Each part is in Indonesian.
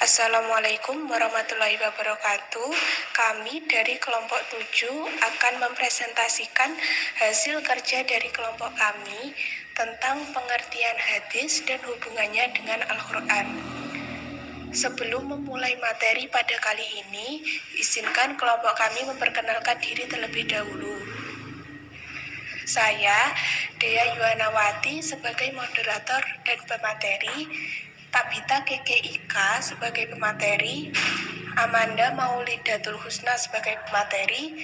Assalamualaikum warahmatullahi wabarakatuh. Kami dari kelompok 7 akan mempresentasikan hasil kerja dari kelompok kami tentang pengertian hadis dan hubungannya dengan Al-Quran. Sebelum memulai materi pada kali ini, izinkan kelompok kami memperkenalkan diri terlebih dahulu. Saya, Dea Yuwanawati, sebagai moderator dan pemateri, Tabita KKIK sebagai pemateri, Amanda Maulidatul Husna sebagai pemateri,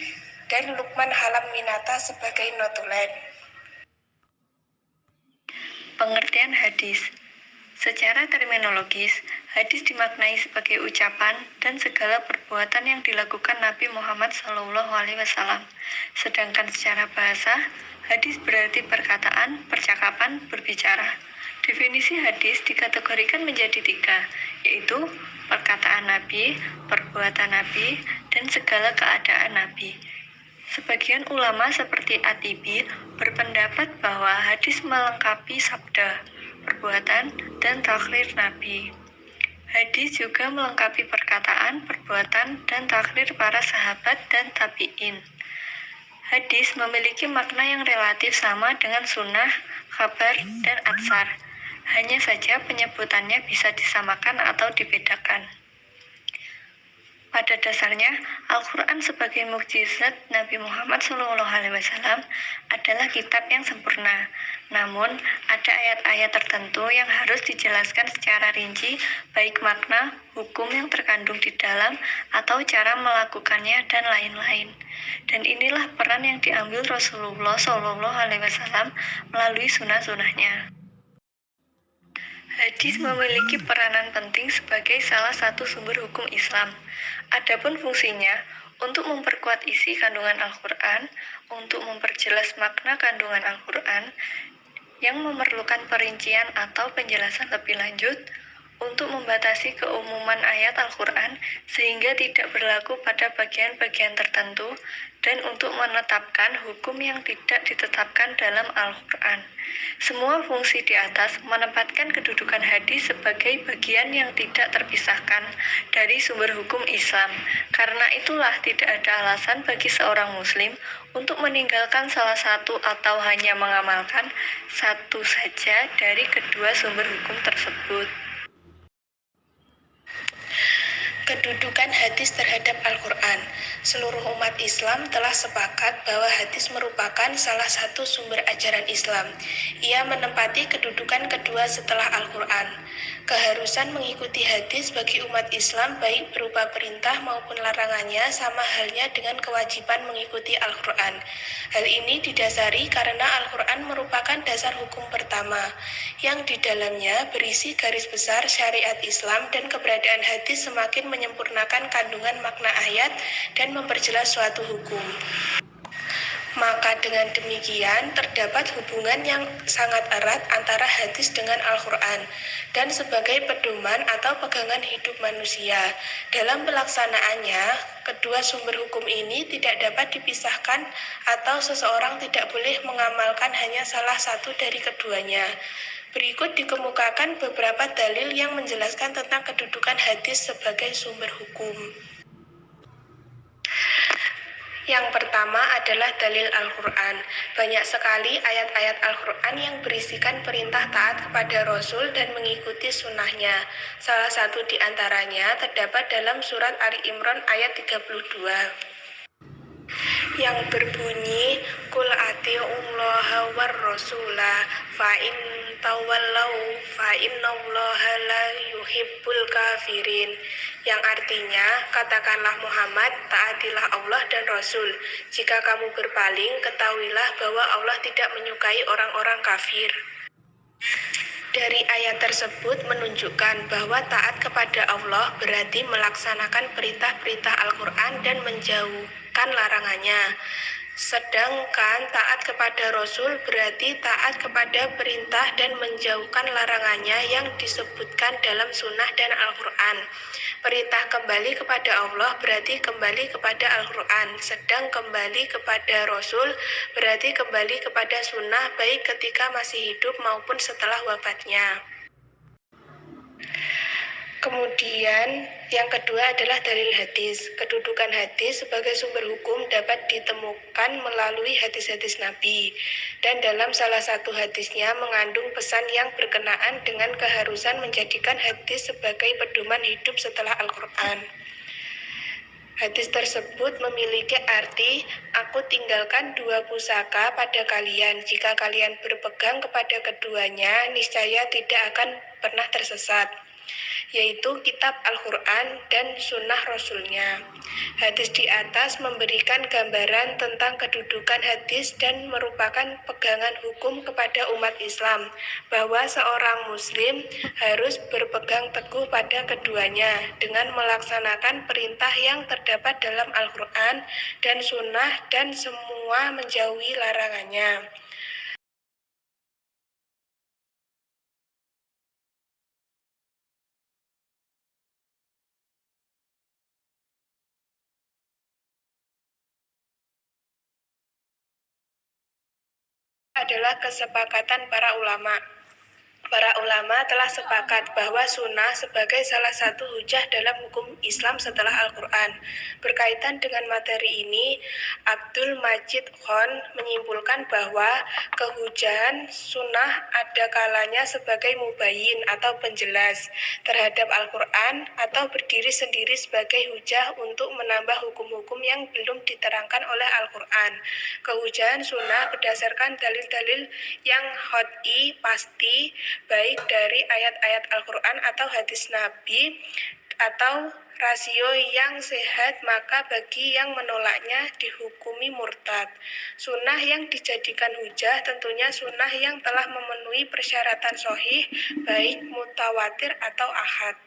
dan Lukman Halam Minata sebagai notulen. Pengertian hadis. Secara terminologis, hadis dimaknai sebagai ucapan dan segala perbuatan yang dilakukan Nabi Muhammad SAW. Sedangkan secara bahasa, hadis berarti perkataan, percakapan, berbicara. Definisi hadis dikategorikan menjadi 3, yaitu perkataan Nabi, perbuatan Nabi, dan segala keadaan Nabi. Sebagian ulama seperti At-Tibi berpendapat bahwa hadis melengkapi sabda, perbuatan, dan takrir Nabi. Hadis juga melengkapi perkataan, perbuatan, dan takrir para sahabat dan tabi'in. Hadis memiliki makna yang relatif sama dengan sunnah, khabar, dan atsar. Hanya saja penyebutannya bisa disamakan atau dibedakan. Pada dasarnya, Al-Quran sebagai mukjizat Nabi Muhammad SAW adalah kitab yang sempurna. Namun, ada ayat-ayat tertentu yang harus dijelaskan secara rinci, baik makna, hukum yang terkandung di dalam, atau cara melakukannya, dan lain-lain. Dan inilah peran yang diambil Rasulullah SAW melalui sunnah-sunnahnya. Hadis memiliki peranan penting sebagai salah satu sumber hukum Islam. Adapun fungsinya untuk memperkuat isi kandungan Al-Quran, untuk memperjelas makna kandungan Al-Quran yang memerlukan perincian atau penjelasan lebih lanjut, untuk membatasi keumuman ayat Al-Quran sehingga tidak berlaku pada bagian-bagian tertentu, dan untuk menetapkan hukum yang tidak ditetapkan dalam Al-Quran. Semua fungsi di atas menempatkan kedudukan hadis sebagai bagian yang tidak terpisahkan dari sumber hukum Islam. Karena itulah tidak ada alasan bagi seorang muslim untuk meninggalkan salah satu atau hanya mengamalkan satu saja dari kedua sumber hukum tersebut. Kedudukan hadis terhadap Al-Quran. Seluruh umat Islam telah sepakat bahwa hadis merupakan salah satu sumber ajaran Islam. Ia menempati kedudukan kedua setelah Al-Quran. Keharusan mengikuti hadis bagi umat Islam baik berupa perintah maupun larangannya sama halnya dengan kewajiban mengikuti Al-Quran. Hal ini didasari karena Al-Quran merupakan dasar hukum pertama, yang di dalamnya berisi garis besar syariat Islam, dan keberadaan hadis semakin menyempurnakan kandungan makna ayat dan memperjelas suatu hukum. Maka dengan demikian terdapat hubungan yang sangat erat antara hadis dengan Al-Quran dan sebagai pedoman atau pegangan hidup manusia. Dalam pelaksanaannya, kedua sumber hukum ini tidak dapat dipisahkan atau seseorang tidak boleh mengamalkan hanya salah satu dari keduanya. Berikut dikemukakan beberapa dalil yang menjelaskan tentang kedudukan hadis sebagai sumber hukum. Yang pertama adalah dalil Al-Quran. Banyak sekali ayat-ayat Al-Quran yang berisikan perintah taat kepada Rasul dan mengikuti sunnahnya. Salah satu di antaranya terdapat dalam surat Ali Imran ayat 32. Yang berbunyi, Qul atiullaha war rasulah fa in tawallau fa innallaha la yuhibbul kafirin. Yang artinya, katakanlah Muhammad, taatilah Allah dan Rasul. Jika kamu berpaling, ketahuilah bahwa Allah tidak menyukai orang-orang kafir. Dari ayat tersebut menunjukkan bahwa taat kepada Allah berarti melaksanakan perintah-perintah Al-Quran dan menjauhkan larangannya. Sedangkan taat kepada Rasul berarti taat kepada perintah dan menjauhkan larangannya yang disebutkan dalam sunnah dan Al-Quran. Perintah kembali kepada Allah berarti kembali kepada Al-Quran, sedang kembali kepada Rasul berarti kembali kepada sunnah baik ketika masih hidup maupun setelah wafatnya. Kemudian yang kedua adalah dalil hadis. Kedudukan hadis sebagai sumber hukum dapat ditemukan melalui hadis-hadis Nabi. Dan dalam salah satu hadisnya mengandung pesan yang berkenaan dengan keharusan menjadikan hadis sebagai pedoman hidup setelah Al-Quran. Hadis tersebut memiliki arti, aku tinggalkan dua pusaka pada kalian. Jika kalian berpegang kepada keduanya, niscaya tidak akan pernah tersesat, yaitu kitab Al-Quran dan sunnah Rasulnya. Hadis di atas memberikan gambaran tentang kedudukan hadis dan merupakan pegangan hukum kepada umat Islam, bahwa seorang muslim harus berpegang teguh pada keduanya dengan melaksanakan perintah yang terdapat dalam Al-Quran dan sunnah dan semua menjauhi larangannya. Adalah kesepakatan para ulama. Para ulama telah sepakat bahwa sunnah sebagai salah satu hujah dalam hukum Islam setelah Al-Quran. Berkaitan dengan materi ini, Abdul Majid Khan menyimpulkan bahwa kehujahan sunnah ada kalanya sebagai mubayyin atau penjelas terhadap Al-Quran atau berdiri sendiri sebagai hujah untuk menambah hukum-hukum yang belum diterangkan oleh Al-Quran. Kehujahan sunnah berdasarkan dalil-dalil yang qat'i pasti, baik dari ayat-ayat Al-Quran atau hadis Nabi atau rasio yang sehat, maka bagi yang menolaknya dihukumi murtad. Sunnah yang dijadikan hujah tentunya sunnah yang telah memenuhi persyaratan sahih, baik mutawatir atau ahad.